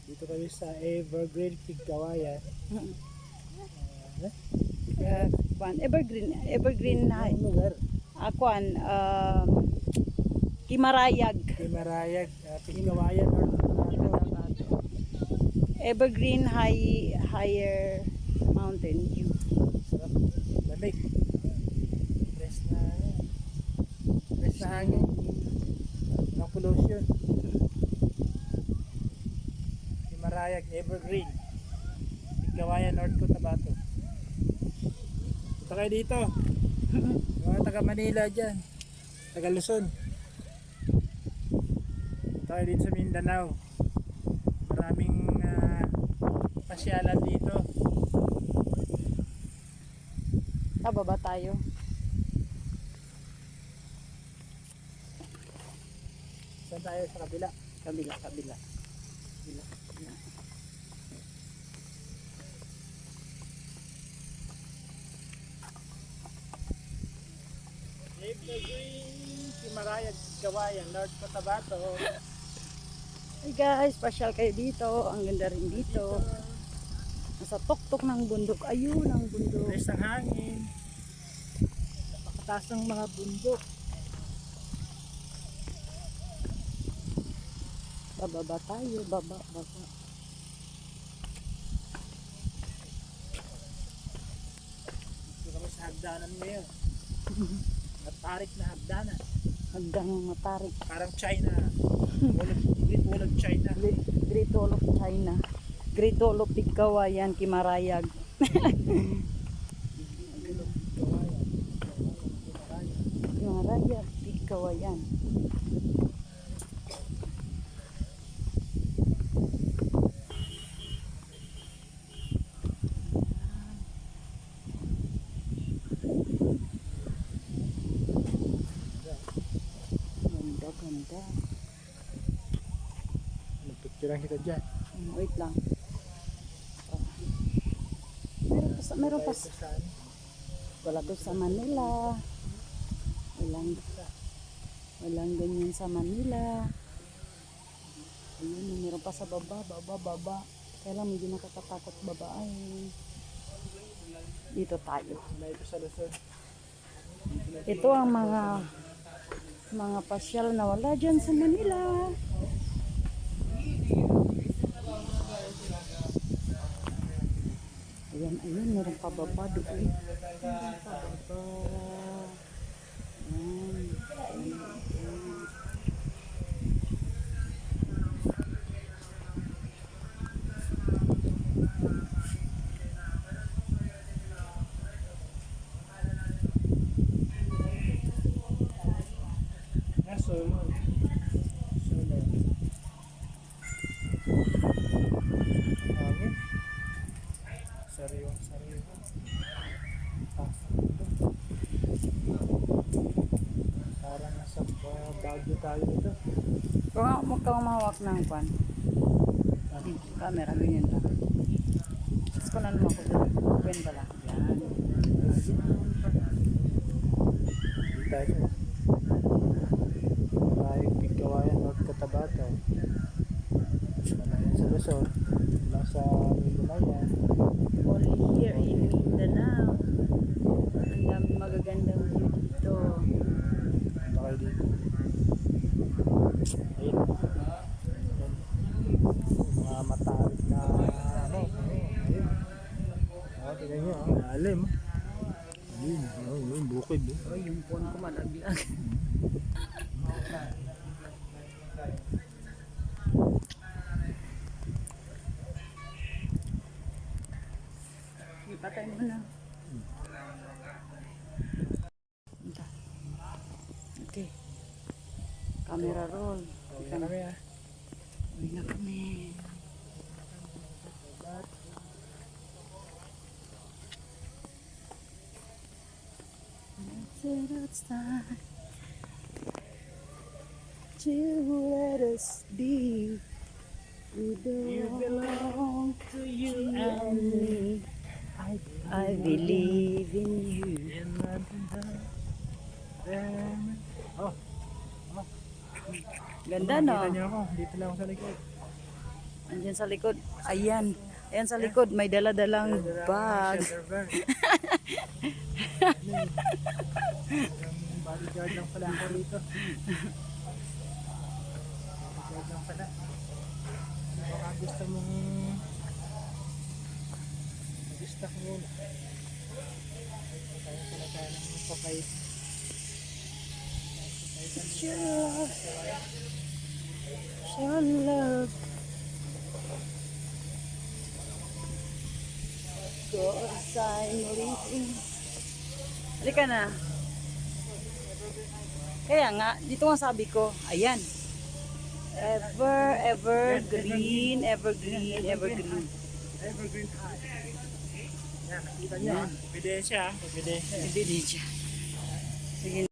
Dito kami sa Evergreen Pigkawayan. Evergreen na. Ang lugar. Akuan, Kimarayag. Kimarayag, Pigkawayan or Evergreen Higher Mountain View. sarap. Lamig. Fresh na hangin. No pollution. Kimarayag, Evergreen. Pigkawayan, North Cotabato. Punta kayo dito. Yung mga taga Manila dyan. Taga Luzon. Punta kayo dito sa Mindanao. Maraming pasyalan dito. Baba tayo. Saan tayo? Sa kabila. Kabila. Evergreen, Kimarayag, Kawayan, North Cotabato. Hey guys, pasyal kayo dito. Ang ganda rin dito. Nasa tuktok ng bundok. Ayun ang bundok. Fresh ang hangin. Napakataas ng mga bundok. Bababa tayo. Baba. Dito kami sa hagdanan ngayon. Matarik na hagdanan. Hagdang matarik. Parang China. Great Wall of China. Great Wall of China. Great Wall of Pigkawayan, Kimarayag. Kimarayag, Pigkawayan. Ganda. Nagpicturean kita dyan. Wait lang. Meron pa wala to sa Manila. Walang ganyan sa Manila. Ayun, meron pa sa baba. Kaya lang medyo nakakatakot baba. Ay, dito tayo. Ito sa Luzon. Ito ang mga pasyal na wala dyan sa Manila. Ayan, meron pa baba doon. Meron pa baba. Ayan. Solo. Hangin. Sariwang. Parang nasa Baguio tayo dito. Huwag kang mahawak ng pan. Camera, ganyan lang. Tapos ko na naman ako doon. Open pala. Yan. Tayo. Tayo Pigkawayan, North Cotabato. Malayan sa Luzon. Lang sa Mindanao. Only here in Mindanao. Ang daming magagandang view dito. Punta kayo dito. Ayun. Mga matarik na ayun. Tingnan nyo, lalim. Ayun, bukid. Oh, yung phone ko malaglag. Ipatay mo na. Okay. Camera roll. Uwi na kami ah. Uwi na kami. It's time to let us be. We belong to you and me. I believe in you. Oh, Ganda no? nakita niyo ako. Dito lang ako sa likod. Andiyan sa likod. Ayan. Ayan sa likod. May dala-dalang bag. Server. Bodyguard lang pala ako rito. Bodyguard lang pala. Baka gusto mong gusto ko muna. Kaya pala tayo ng papay. One love. Cause I'm living. Halika na. Kaya nga, dito nga sabi ko, ayan. Evergreen, evergreen, evergreen. Evergreen High. Yan, nakita niyo. Ebidensya. Ebidensya. Hindi siya. Sige.